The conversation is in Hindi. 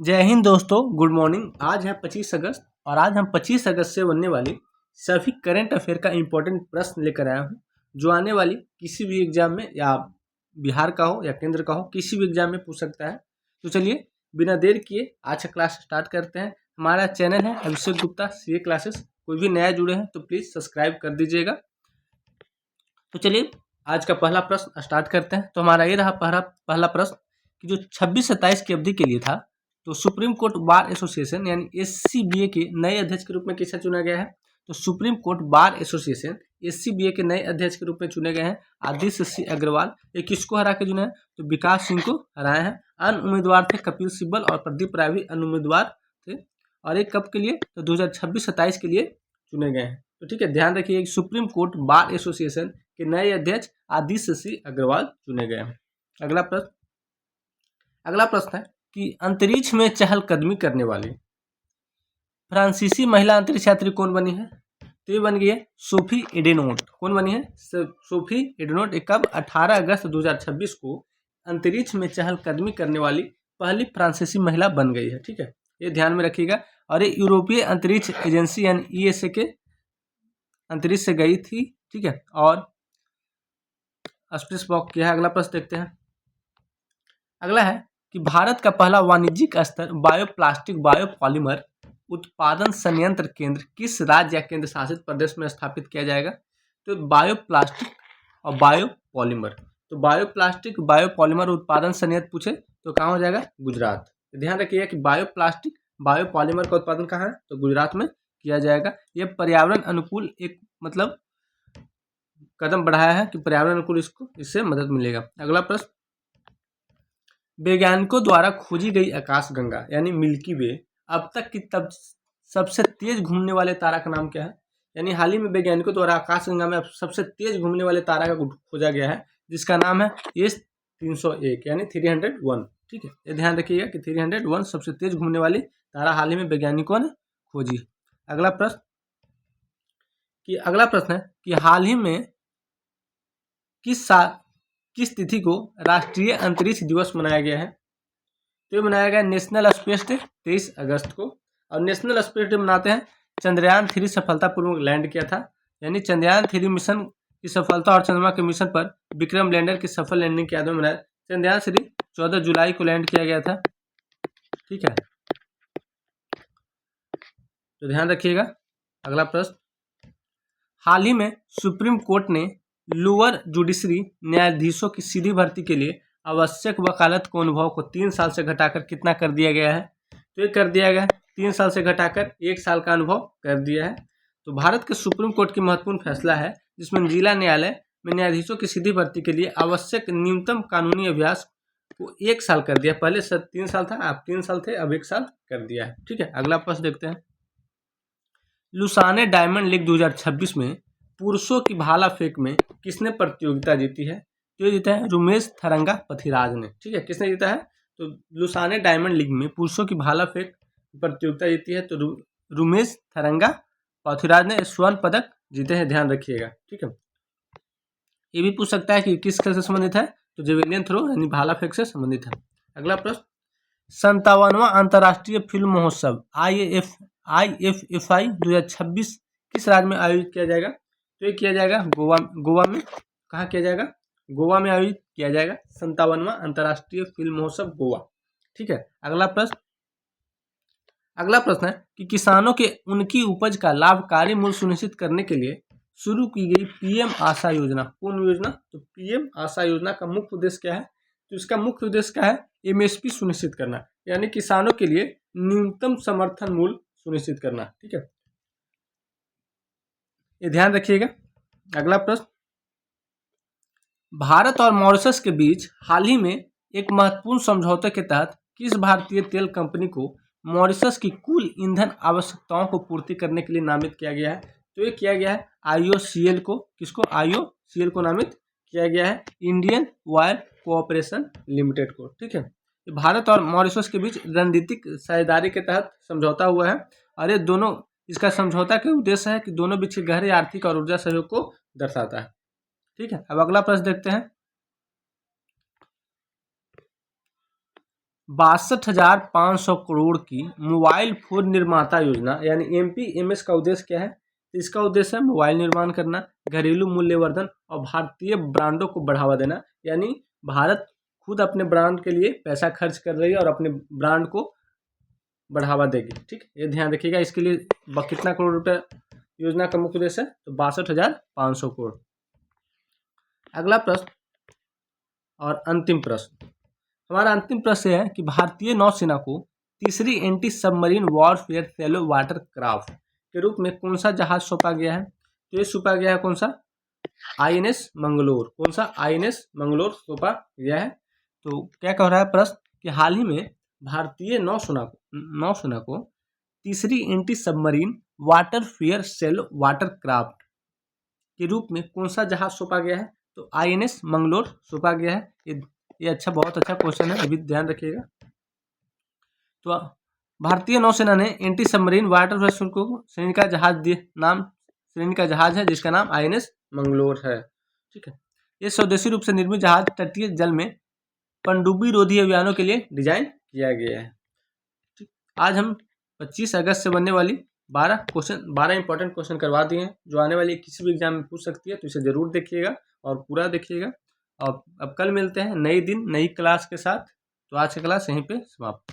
जय हिंद दोस्तों, गुड मॉर्निंग। आज है 25 अगस्त और आज हम 25 अगस्त से बनने वाली सभी करंट अफेयर का इम्पोर्टेंट प्रश्न लेकर आया हूँ, जो आने वाली किसी भी एग्जाम में या बिहार का हो या केंद्र का हो, किसी भी एग्जाम में पूछ सकता है। तो चलिए बिना देर किए आज का क्लास स्टार्ट करते हैं। हमारा चैनल है अभिषेक गुप्ता सीए क्लासेस। कोई भी नया जुड़े हैं तो प्लीज़ सब्सक्राइब कर दीजिएगा। तो चलिए आज का पहला प्रश्न स्टार्ट करते हैं। तो हमारा ये रहा पहला प्रश्न कि जो 26-27 की अवधि के लिए था, तो सुप्रीम कोर्ट बार एसोसिएशन यानी एससीबीए के नए अध्यक्ष के रूप में किसे चुना गया है? तो supreme court bar association SCBA के नए अध्यक्ष के रूप में चुने गए हैं आदित्य सिंह अग्रवाल। ये किसको हरा के चुने हैं? तो विकास सिंह को हराए हैं। अन्य उम्मीदवार थे कपिल सिब्बल और प्रदीप राय भी अन्य उम्मीदवार थे। और एक कब के लिए? तो 2026-27 के लिए चुने गए हैं। तो ठीक है, ध्यान रखिए सुप्रीम कोर्ट बार एसोसिएशन के नए अध्यक्ष आदित्य सिंह अग्रवाल चुने गए हैं। अगला प्रश्न है कि अंतरिक्ष में चहलकदमी करने वाली फ्रांसीसी महिला अंतरिक्ष यात्री कौन बनी है? तो ये बन गई है सोफी एडेनोट। कौन बनी है? सोफी एडेनोट। कब? 18 अगस्त 2026 को अंतरिक्ष में चहलकदमी करने वाली पहली फ्रांसीसी महिला बन गई है। ठीक है, ये ध्यान में रखिएगा। और ये यूरोपीय अंतरिक्ष एजेंसी यानी ईएसए के अंतरिक्ष से गई थी। ठीक है, और स्पेस वॉक किया है। अगला प्रश्न देखते हैं। अगला है कि भारत का पहला वाणिज्यिक स्तर बायोप्लास्टिक बायोपॉलीमर उत्पादन संयंत्र केंद्र किस राज्य या केंद्र शासित प्रदेश में स्थापित किया जाएगा? तो बायोप्लास्टिक और बायोपॉलीमर। तो बायोप्लास्टिक बायोपॉलीमर उत्पादन संयंत्र पूछे तो कहाँ हो जाएगा? गुजरात। ध्यान रखिएगा कि बायोप्लास्टिक बायोपॉलीमर का उत्पादन कहाँ है? तो गुजरात में किया जाएगा। यह पर्यावरण अनुकूल एक कदम बढ़ाया है कि पर्यावरण अनुकूल इससे मदद मिलेगा। अगला प्रश्न, वैज्ञानिकों द्वारा खोजी गई आकाशगंगा यानी मिल्की वे अब तक की सबसे तेज घूमने वाले तारा का नाम क्या है? यानी हाल ही में वैज्ञानिकों द्वारा आकाशगंगा में सबसे तेज घूमने वाले तारा का खोजा गया है, जिसका नाम है S301 यानी 301। ठीक है, ये ध्यान रखिएगा कि 301 सबसे तेज घूमने वाली तारा हाल ही में वैज्ञानिकों ने खोजी। अगला प्रश्न है कि हाल ही में किस तिथि को राष्ट्रीय अंतरिक्ष दिवस मनाया गया है? तो ये मनाया गया नेशनल स्पेस डे 23 अगस्त को। और नेशनल स्पेस डे मनाते हैं चंद्रयान 3 सफलतापूर्वक लैंड किया था, यानी चंद्रयान 3 मिशन की सफलता और चंद्रमा के मिशन पर विक्रम लैंडर की सफल लैंडिंग के याद में मनाया। चंद्रयान 3 14 जुलाई को लैंड किया गया था। ठीक है, तो ध्यान रखिएगा। अगला प्रश्न, हाल ही में सुप्रीम कोर्ट ने लोअर जुडिशरी न्यायाधीशों की सीधी भर्ती के लिए आवश्यक वकालत को अनुभव को 3 साल से घटाकर कितना कर दिया गया है? तो ये कर दिया गया है 3 साल से घटाकर 1 साल का अनुभव कर दिया है। तो भारत के सुप्रीम कोर्ट की महत्वपूर्ण फैसला है, जिसमें जिला न्यायालय में न्यायाधीशों की सीधी भर्ती के लिए आवश्यक न्यूनतम कानूनी अभ्यास को 1 साल कर दिया। पहले 3 साल था, अब 3 साल थे, अब 1 साल कर दिया है। ठीक है, अगला प्रश्न देखते हैं। लुसाने डायमंड लीग 2026 में पुरुषों की भाला फेंक में किसने प्रतियोगिता जीती है? तो ये जीता है रुमेश थरंगा पथिराज ने। ठीक है, किसने जीता है? तो लुसाने डायमंड लीग में पुरुषों की भाला फेंक प्रतियोगिता जीती है तो रुमेश थरंगा पथिराज ने स्वर्ण पदक जीते हैं। ध्यान रखिएगा। ठीक है, ये भी पूछ सकता है कि किस खेल से संबंधित है? तो जेवेलियन थ्रो यानी भाला फेंक से संबंधित है। अगला प्रश्न, 57वां अंतर्राष्ट्रीय फिल्म महोत्सव IFFI 2026 किस राज्य में आयोजित किया जाएगा? तो ये किया जाएगा गोवा में। कहाँ किया जाएगा? गोवा में आयोजित किया जाएगा 57वां अंतर्राष्ट्रीय फिल्म महोत्सव गोवा। ठीक है, अगला प्रश्न है कि किसानों के उनकी उपज का लाभकारी मूल्य सुनिश्चित करने के लिए शुरू की गई पीएम आशा योजना कौन योजना? तो पीएम आशा योजना का मुख्य उद्देश्य क्या है? तो इसका मुख्य उद्देश्य क्या है? एमएसपी सुनिश्चित करना, यानी किसानों के लिए न्यूनतम समर्थन मूल्य सुनिश्चित करना। ठीक है, ये ध्यान रखिएगा। अगला प्रश्न, भारत और मॉरिशस के बीच हाल ही में एक महत्वपूर्ण समझौते के तहत किस भारतीय तेल कंपनी को मॉरिशस की कुल ईंधन आवश्यकताओं को पूर्ति करने के लिए नामित किया गया है? तो ये किया गया है IOCL को। किसको? IOCL को नामित किया गया है, इंडियन ऑयल कोऑपरेशन लिमिटेड को। ठीक है, भारत और मॉरिशस के बीच रणनीतिक साझेदारी के तहत समझौता हुआ है और ये दोनों इसका समझौता के उद्देश्य है कि दोनों बीच के गहरे आर्थिक और ऊर्जा सहयोग को दर्शाता है। ठीक है, अब अगला प्रश्न देखते हैं। 62,500 करोड़ की मोबाइल फोन निर्माता योजना यानी MPMS का उद्देश्य क्या है? इसका उद्देश्य है मोबाइल निर्माण करना, घरेलू मूल्यवर्धन और भारतीय ब्रांडों को बढ़ावा देना। यानी भारत खुद अपने ब्रांड के लिए पैसा खर्च कर रही है और अपने ब्रांड को बढ़ावा देगी। ठीक, ये ध्यान रखिएगा। इसके लिए कितना करोड़ रुपए योजना का मुख्य उद्देश्य है? तो 62,500 करोड़। अगला प्रश्न और अंतिम प्रश्न, हमारा अंतिम प्रश्न है कि भारतीय नौसेना को तीसरी anti submarine warfare shallow water craft के रूप में कौन सा जहाज सौंपा गया है? तो ये सौंपा गया है कौन सा? INS मंगलोर। कौन सा? INS मंगलोर सौंपा गया है। तो क्या कह रहा है प्रश्न कि हाल ही में भारतीय नौसेना को तीसरी anti submarine warfare shallow water craft के रूप में कौन सा जहाज सौंपा गया है? तो INS मंगलोर सौंपा गया है। ये अच्छा, बहुत अच्छा क्वेश्चन है, अभी ध्यान रखिएगा। तो भारतीय नौसेना ने एंटी सबमरीन वाटरफेयर को श्रेणी का जहाज है जिसका नाम INS मंगलोर है। ठीक है, ये स्वदेशी रूप से निर्मित जहाज तटीय जल में पनडुब्बी रोधी अभियानों के लिए डिजाइन किया गया है। ठीक, आज हम 25 अगस्त से बनने वाली 12 इंपॉर्टेंट क्वेश्चन करवा दिए हैं जो आने वाली किसी भी एग्जाम में पूछ सकती है। तो इसे जरूर देखिएगा और पूरा देखिएगा। और अब कल मिलते हैं नई दिन नई क्लास के साथ। तो आज की क्लास यहीं पे समाप्त।